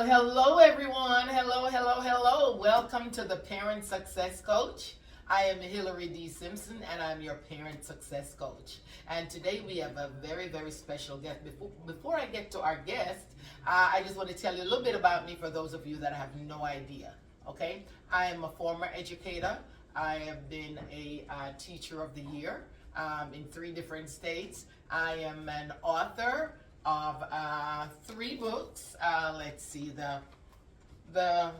Hello everyone. Hello. Welcome to the Parent Success Coach. I am Hillary D. Simpson and I'm your Parent Success Coach. And today we have a very special guest. Before I get to our guest, I just want to tell you a little bit about me for those of you that have no idea. Okay? I am a former educator. I have been a teacher of the year in 3 different states. I am an author of 3 books. Let's see, the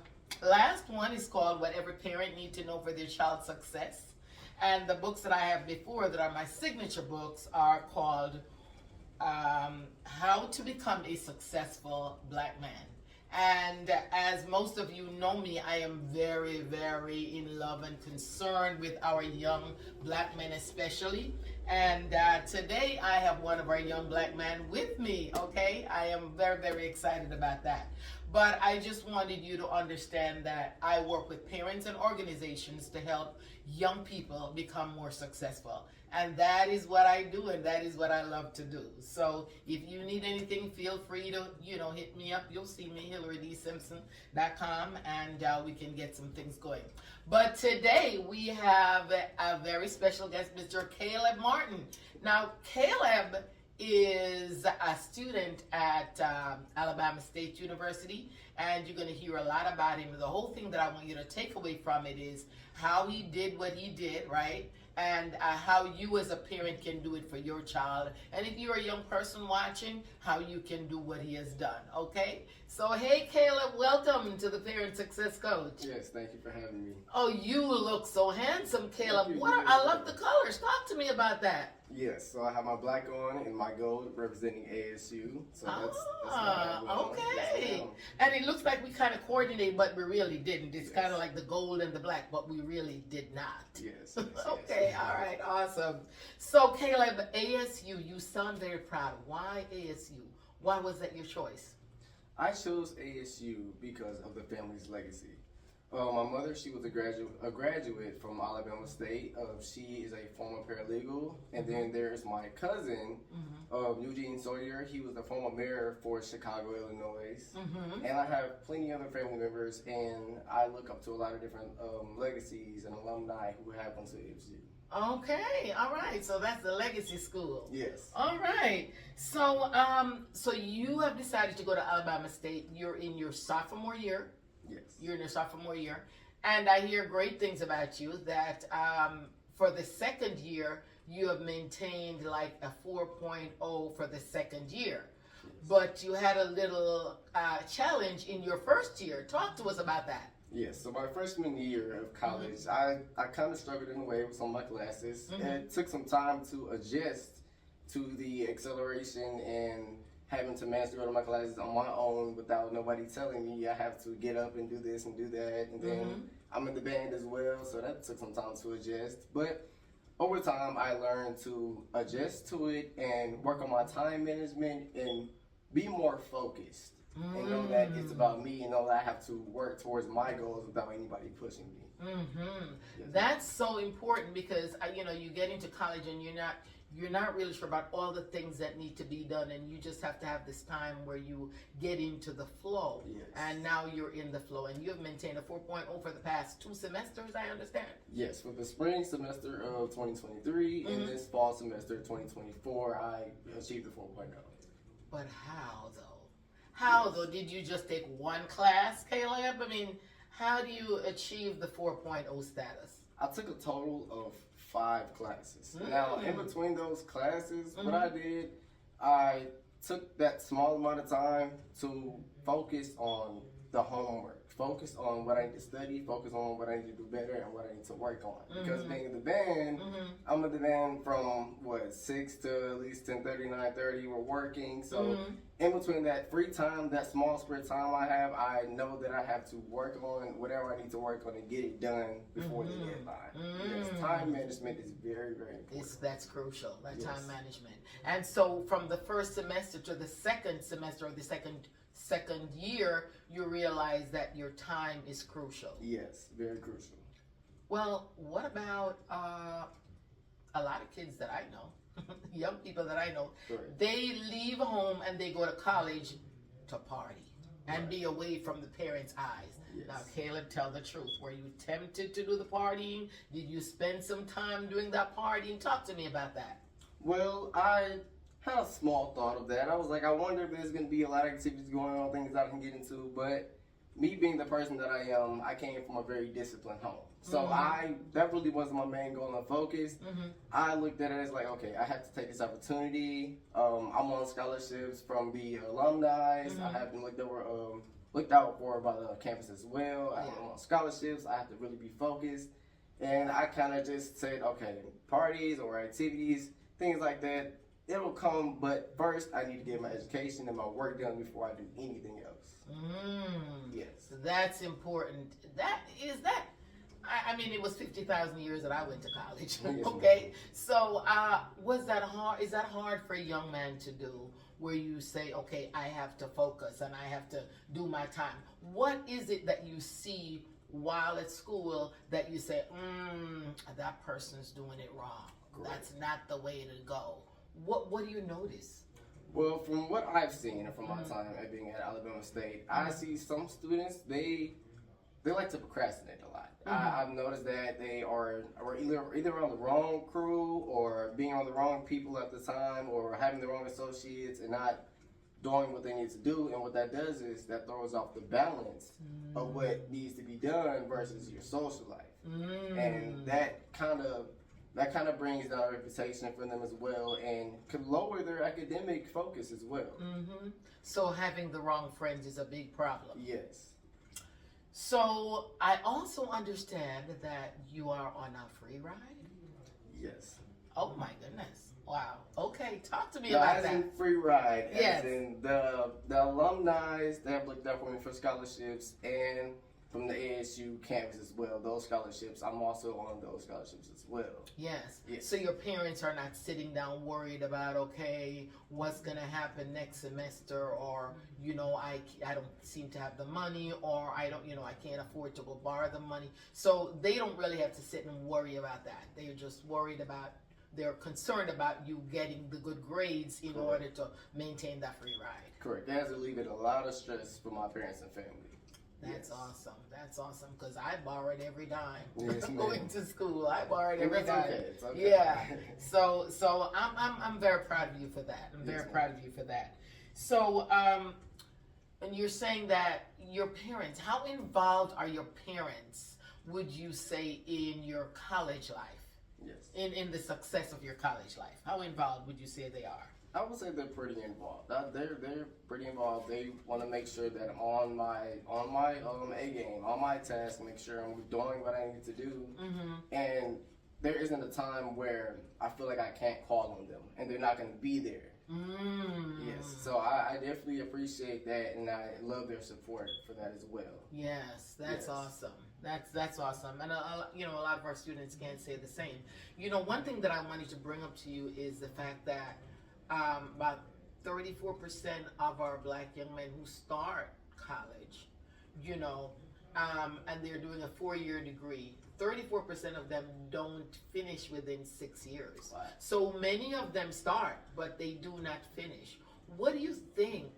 last one is called What Every Parent Needs to Know for Their Child's Success. And the books that I have before that are my signature books are called How to Become a Successful Black Man. And as most of you know me, I am very in love and concerned with our young black men especially. And today I have one of our young black men with me, okay? I am very excited about that. But I just wanted you to understand that I work with parents and organizations to help young people become more successful. And that is what I do, and that is what I love to do. So if you need anything, feel free to, hit me up. You'll see me, HillaryDSimpson.com, and we can get some things going. But today we have a very special guest, Mr. Caleb Martin. Now, Caleb is a student at Alabama State University, and you're going to hear a lot about him. The whole thing that I want you to take away from it is how he did what he did, right? And how you as a parent can do it for your child. And if you're a young person watching, how you can do what he has done, okay? So, hey, Caleb, welcome to the Parent Success Coach. Yes, thank you for having me. Oh, you look so handsome, Caleb. I love the colors. Talk to me about that. Yes, so I have my black on and my gold representing ASU. So that's okay. And it looks like we kind of coordinated, but we really didn't. It's kind of like the gold and the black, but we really did not. Yes. Okay, all right, awesome. So, Caleb, ASU, you sound very proud. Why ASU? Why was that your choice? I chose ASU because of the family's legacy. My mother, she was a graduate from Alabama State. She is a former paralegal. And then there's my cousin, Eugene Sawyer. He was the former mayor for Chicago, Illinois. And I have plenty of other family members, and I look up to a lot of different legacies and alumni who have went to ASU. Okay, all right. So that's the legacy school. Yes. All right. So, so you have decided to go to Alabama State. You're in your sophomore year. Yes. You're in your sophomore year. And I hear great things about you that for the second year, you have maintained like a 4.0 for the second year. Yes. But you had a little challenge in your first year. Talk to us about that. Yes, so my freshman year of college, I kind of struggled in a way with some of my classes. And it took some time to adjust to the acceleration and having to master all of my classes on my own without nobody telling me I have to get up and do this and do that. And then I'm in the band as well, so that took some time to adjust. But over time, I learned to adjust to it and work on my time management and be more focused. And know that it's about me and know that I have to work towards my goals without anybody pushing me. Yes. That's so important because, you get into college and you're not really sure about all the things that need to be done, and you just have to have this time where you get into the flow. Yes. And now you're in the flow, and you have maintained a 4.0 for the past 2 semesters, I understand. Yes, for the spring semester of 2023 and this fall semester 2024, I achieved the 4.0. But how though? How though? Did you just take one class, Caleb? I mean, how do you achieve the 4.0 status? I took a total of 5 classes. Now, in between those classes, what I did, I took that small amount of time to focus on the homework, focus on what I need to study, focus on what I need to do better and what I need to work on. Because being in the band, I'm in the band from 6 to at least 10:30, 9:30. We're working, so in between that free time, that small spare time I have, I know that I have to work on whatever I need to work on and get it done before the deadline. Yes, time management is very important. That's crucial, time management. And so from the first semester to the second semester of the second year, you realize that your time is crucial. Yes, very crucial. Well, what about a lot of kids that I know, young people that I know, they leave home and they go to college to party. and Right. be away from the parents' eyes. Yes. Now, Caleb, tell the truth. Were you tempted to do the partying? Did you spend some time doing that partying? Talk to me about that. Well, I had a small thought of that. I was like, I wonder if there's going to be a lot of activities going on, things I can get into. But me being the person that I am, I came from a very disciplined home. So that really wasn't my main goal and focus. I looked at it as like, okay, I have to take this opportunity. I'm on scholarships from the alumni. I have been looked out for by the campus as well. I'm on scholarships. I have to really be focused. And I kind of just said, okay, parties or activities, things like that, it'll come. But first, I need to get my education and my work done before I do anything else. Yes. That's important. I mean, it was 50,000 years that I went to college. Yes, Okay, so was that hard? Is that hard for a young man to do? Where you say, okay, I have to focus and I have to do my time. What is it that you see while at school that you say, that person's doing it wrong? Correct. That's not the way to go. What do you notice? Well, from what I've seen and from my time at being at Alabama State, I see some students, they like to procrastinate a lot. I've noticed that they are either on the wrong crew or being on the wrong people at the time or having the wrong associates and not doing what they need to do. And what that does is that throws off the balance of what needs to be done versus your social life. And that kind of brings down reputation for them as well and could lower their academic focus as well. So having the wrong friends is a big problem. Yes. So I also understand that you are on a free ride. Yes. Oh my goodness! Wow. Okay, talk to me No, about as that. in free ride. Yes. As in the alumni that have looked out for me for scholarships and from the ASU campus as well. Those scholarships, I'm also on those scholarships as well. Yes. Yes. So your parents are not sitting down worried about, okay, what's going to happen next semester, or I don't seem to have the money, or I can't afford to go borrow the money. So they don't really have to sit and worry about that. They're just they're concerned about you getting the good grades in order to maintain that free ride. Correct. That has alleviated a lot of stress for my parents and family. That's awesome. That's awesome because I borrowed every dime Yes, ma'am. going to school. I borrowed every It's dime. okay. It's okay. Yeah. So I'm very proud of you for that. I'm very Yes, proud of you for that. So and you're saying that your parents, how involved are your parents, would you say, in your college life? Yes. In the success of your college life? How involved would you say they are? I would say they're pretty involved. They're pretty involved. They want to make sure that I'm on my A game, on my task, make sure I'm doing what I need to do. And there isn't a time where I feel like I can't call on them and they're not going to be there. Yes. So I definitely appreciate that, and I love their support for that as well. Yes, that's Yes. awesome. That's awesome, and a lot of our students can't say the same. One thing that I wanted to bring up to you is the fact that about 34% of our black young men who start college, and they're doing a 4-year degree, 34% of them don't finish within 6 years. Wow. So many of them start, but they do not finish. What do you think,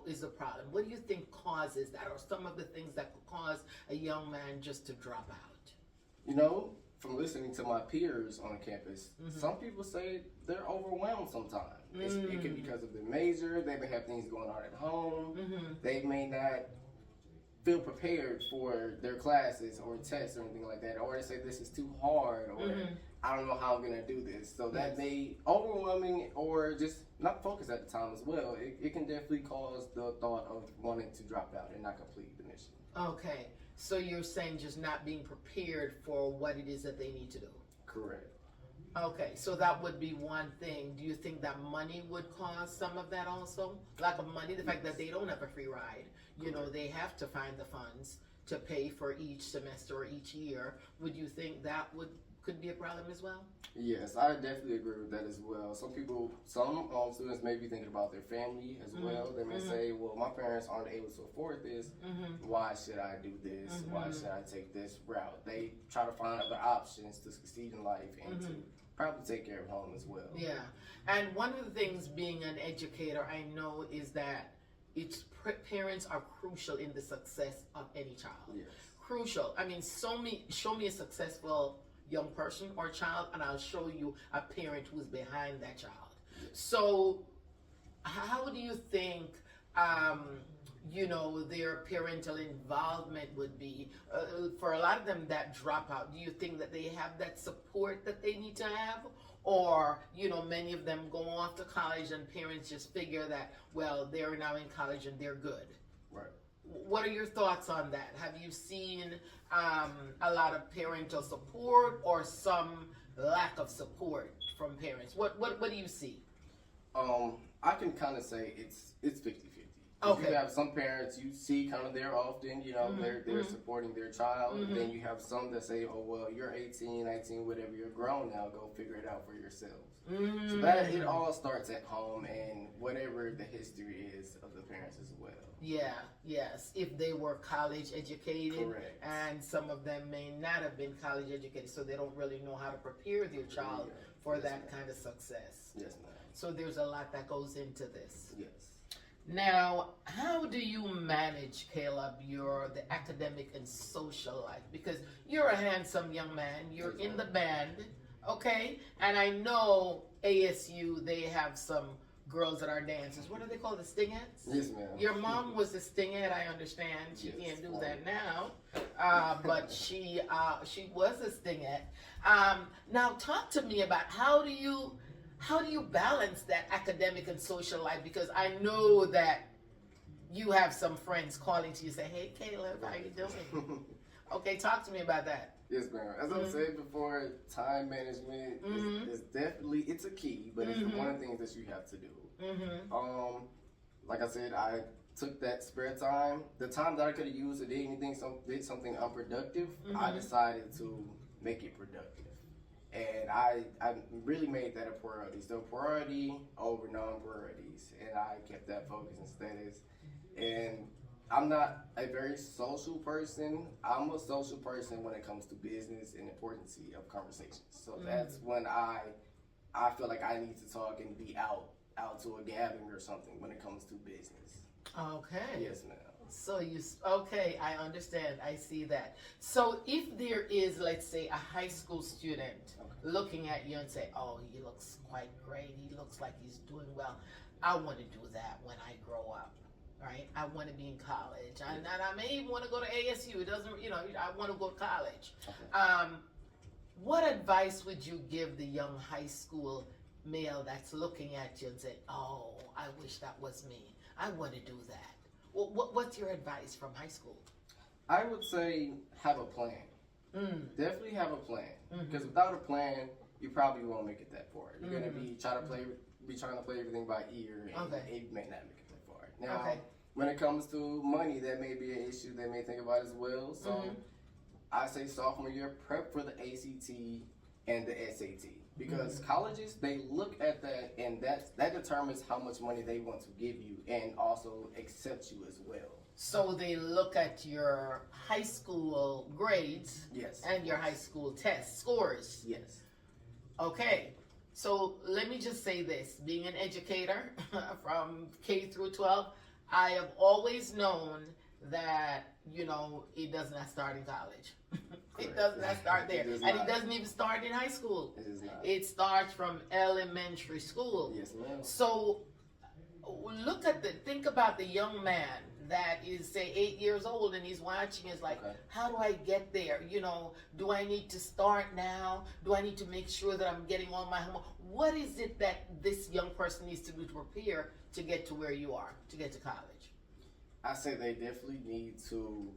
is the problem? What do you think causes that, or some of the things that could cause a young man just to drop out? From listening to my peers on campus, some people say they're overwhelmed sometimes. It can be because of their major. They may have things going on at home. They may not feel prepared for their classes or tests or anything like that, or they say this is too hard, or I don't know how I'm gonna do this. So that may overwhelming or just not focus at the time as well. It can definitely cause the thought of wanting to drop out and not complete the mission. Okay, so you're saying just not being prepared for what it is that they need to do. Correct. Okay, so that would be one thing. Do you think that money would cause some of that also? Lack of money, the fact that they don't have a free ride. They have to find the funds to pay for each semester or each year. Would you think that could be a problem as well? Yes, I definitely agree with that as well. Some students may be thinking about their family as well. They may say, well, my parents aren't able to afford this. Why should I do this? Why should I take this route? They try to find other options to succeed in life and to probably take care of home as well. Yeah, and one of the things being an educator I know is that parents are crucial in the success of any child. Yes. Crucial. I mean, show me a successful young person or child, and I'll show you a parent who's behind that child. So, how do you think, their parental involvement would be? For a lot of them that drop out, do you think that they have that support that they need to have? Or, many of them go off to college and parents just figure that, well, they're now in college and they're good. Right. What are your thoughts on that? Have you seen a lot of parental support or some lack of support from parents? What do you see? I can kind of say it's 50-50. Okay. You have some parents you see kind of there often, they're supporting their child. Mm-hmm. Then you have some that say, oh, well, you're 18, 19, whatever, you're grown now, go figure it out for yourselves. Mm-hmm. So that, it all starts at home and whatever the history is of the parents as well. Yeah, yes. If they were college educated. Correct. And some of them may not have been college educated, so they don't really know how to prepare their child for Yes, that ma'am. kind of success. Yes, ma'am. So there's a lot that goes into this. Yes. Now, how do you manage, Caleb, the academic and social life? Because you're a handsome young man, you're in the band, okay? And I know ASU, they have some girls that are dancers. What do they call the stingettes? Yes, ma'am. Your mom was a stingette, I understand. She Yes, can't do ma'am. that now, but she was a stingette. Now, talk to me about how do you balance that academic and social life? Because I know that you have some friends calling to you say, hey, Caleb, how you doing? Okay, talk to me about that. Yes, ma'am. As I said before, time management is definitely, it's a key, but it's one of the things that you have to do. Mm-hmm. Like I said, I took that spare time, the time that I could have used to did something unproductive, I decided to make it productive. And I really made that a priority. So priority over non-priorities. And I kept that focus and status. And I'm not a very social person. I'm a social person when it comes to business and importance of conversations. So that's when I feel like I need to talk and be out to a gathering or something when it comes to business. Okay. Yes, ma'am. So okay, I understand. I see that. So if there is, let's say, a high school student looking at you and say, oh, he looks quite great. He looks like he's doing well. I want to do that when I grow up, right? I want to be in college. And I may even want to go to ASU. It doesn't, I want to go to college. Okay. What advice would you give the young high school male that's looking at you and say, oh, I wish that was me. I want to do that. What's your advice from high school? I would say have a plan. Definitely have a plan. Because without a plan, you probably won't make it that far. You're gonna be trying to play everything by ear, and it may not make it that far. Now, when it comes to money, that may be an issue they may think about as well. So, I say sophomore year, prep for the ACT and the SAT. Because colleges, they look at that, and that determines how much money they want to give you and also accept you as well. So they look at your high school grades Yes. and your high school test scores. Yes. Okay, so let me just say this. Being an educator from K through 12, I have always known that, it does not start in college. It does not start there. It It doesn't even start in high school. It is not. It starts from elementary school. Yes, ma'am. So think about the young man that is, say, 8 years old and he's watching, is like, how do I get there? Do I need to start now? Do I need to make sure that I'm getting all my homework? What is it that this young person needs to do to prepare to get to where you are, to get to college? I say they definitely need to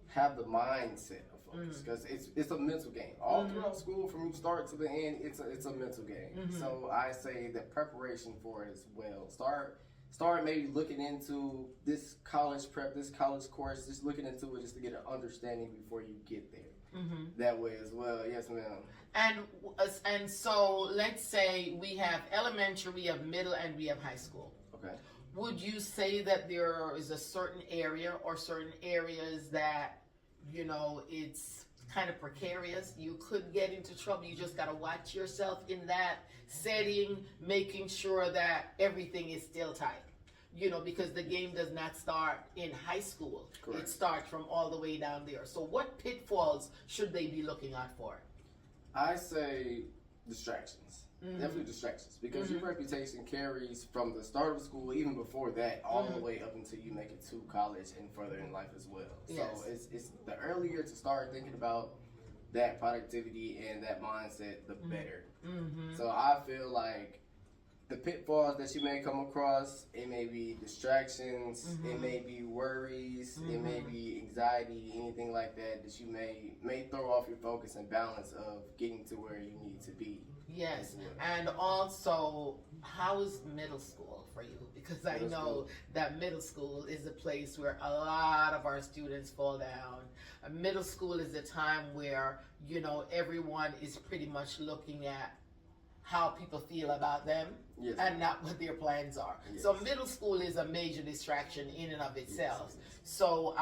have the mindset of focus, because it's a mental game. All throughout school, from start to the end, it's a mental game. So I say that preparation for it as well. Start maybe looking into this college prep, this college course, just looking into it just to get an understanding before you get there. That way as well. Yes, ma'am. And so let's say we have elementary, we have middle, and we have high school. Okay. Would you say that there is a certain area or certain areas that, it's kind of precarious? You could get into trouble. You just got to watch yourself in that setting, making sure that everything is still tight. because the game does not start in high school. Correct. It starts from all the way down there. So what pitfalls should they be looking out for? I say distractions. Definitely distractions, because your reputation carries from the start of school, even before that, all the way up until you make it to college and further in life as well. Yes. So it's the earlier to start thinking about that productivity and that mindset, the better. So I feel like the pitfalls that you may come across, it may be distractions, it may be worries, it may be anxiety, anything like that you may throw off your focus and balance of getting to where you need to be. Yes, and also, how is middle school for you? Because I know that middle school is a place where a lot of our students fall down. Middle school is a time where, everyone is pretty much looking at how people feel about them and not what their plans are. So middle school is a major distraction in and of itself. So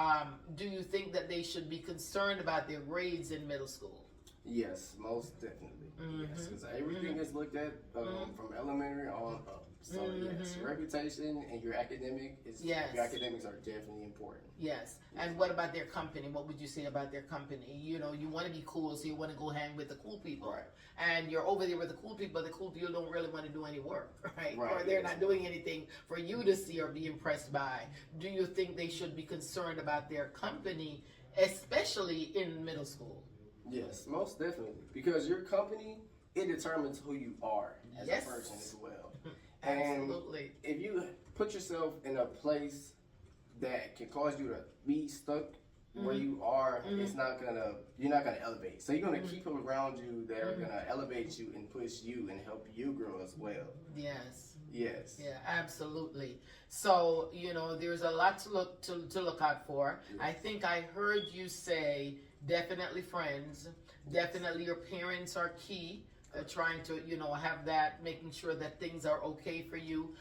do you think that they should be concerned about their grades in middle school? Yes, most definitely. Yes, because everything is looked at from elementary on up. So yes, your reputation and your academics are definitely important. Yes. And what about their company? What would you say about their company? You want to be cool, so you want to go hang with the cool people. Right. And you're over there with the cool people. The cool people don't really want to do any work, right? Right. Or they're not doing anything for you to see or be impressed by. Do you think they should be concerned about their company, especially in middle school? Yes, most definitely. Because your company, it determines who you are as a person as well. Absolutely. And if you put yourself in a place that can cause you to be stuck where you are, you're not gonna elevate. So you're gonna keep people around you that are gonna elevate you and push you and help you grow as well. Yes. Yes. Yeah, absolutely. So, there's a lot to look out for. Yes. I think I heard you say definitely friends, definitely your parents are key. Trying to, have that, making sure that things are okay for you,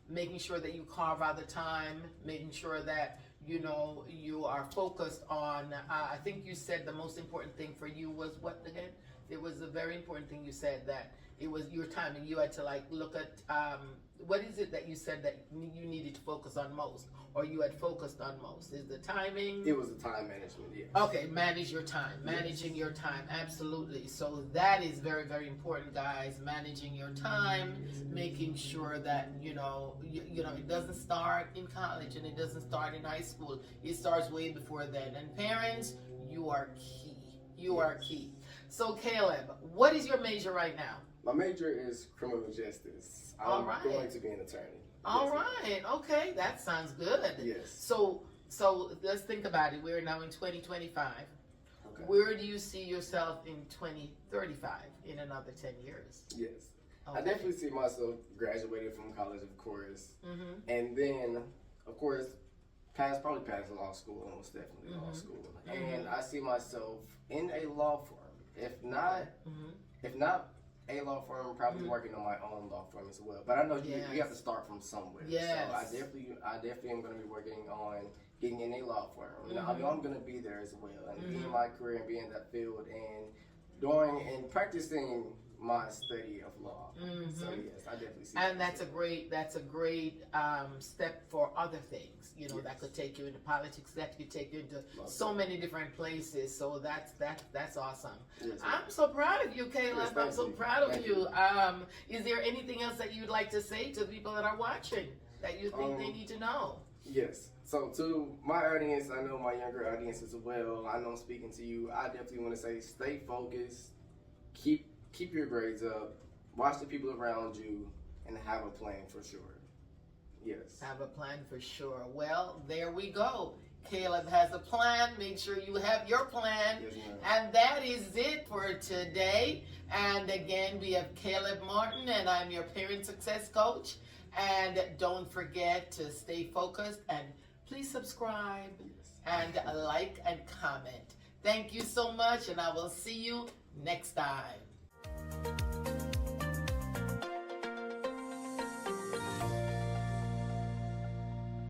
making sure that you carve out the time, making sure that, you are focused on, I think you said the most important thing for you was what again? It was a very important thing you said, that it was your timing. You had to look at, what is it that you said that you needed to focus on most, or you had focused on most? Is the timing? It was the time management, yes. Okay, manage your time, managing your time, absolutely. So that is very, very important, guys. Managing your time, making sure that it doesn't start in college and it doesn't start in high school. It starts way before then. And parents, you are key. You are key. So Caleb, what is your major right now? My major is criminal justice. I'm going to be an attorney. All right. Okay, that sounds good. Yes. So let's think about it. We're now in 2025. Okay. Where do you see yourself in 2035, in another 10 years? Yes. Okay. I definitely see myself graduating from college, of course. And then, of course, probably pass law school, most definitely law school. And I see myself in a law firm. If not a law firm, probably working on my own law firm as well. But I know you have to start from somewhere. Yes. So I definitely am going to be working on getting in a law firm. I know I'm going to be there as well, and be in my career and be in that field and doing and practicing my study of law. So yes, I definitely see. And that's a great step for other things. That could take you into politics. That could take you into so many different places. So that's awesome. Yes, I'm so proud of you, Caleb. Yes, I'm so proud of you. Is there anything else that you'd like to say to the people that are watching that you think they need to know? Yes. So to my audience, I know my younger audience as well. I know I'm speaking to you. I definitely want to say, stay focused. Keep your grades up. Watch the people around you, and have a plan for sure. Yes. Have a plan for sure. Well, there we go. Caleb has a plan. Make sure you have your plan. Yes, ma'am. And that is it for today. And again, we have Caleb Martin, and I'm your parent success coach. And don't forget to stay focused, and please subscribe and like and comment. Thank you so much, and I will see you next time.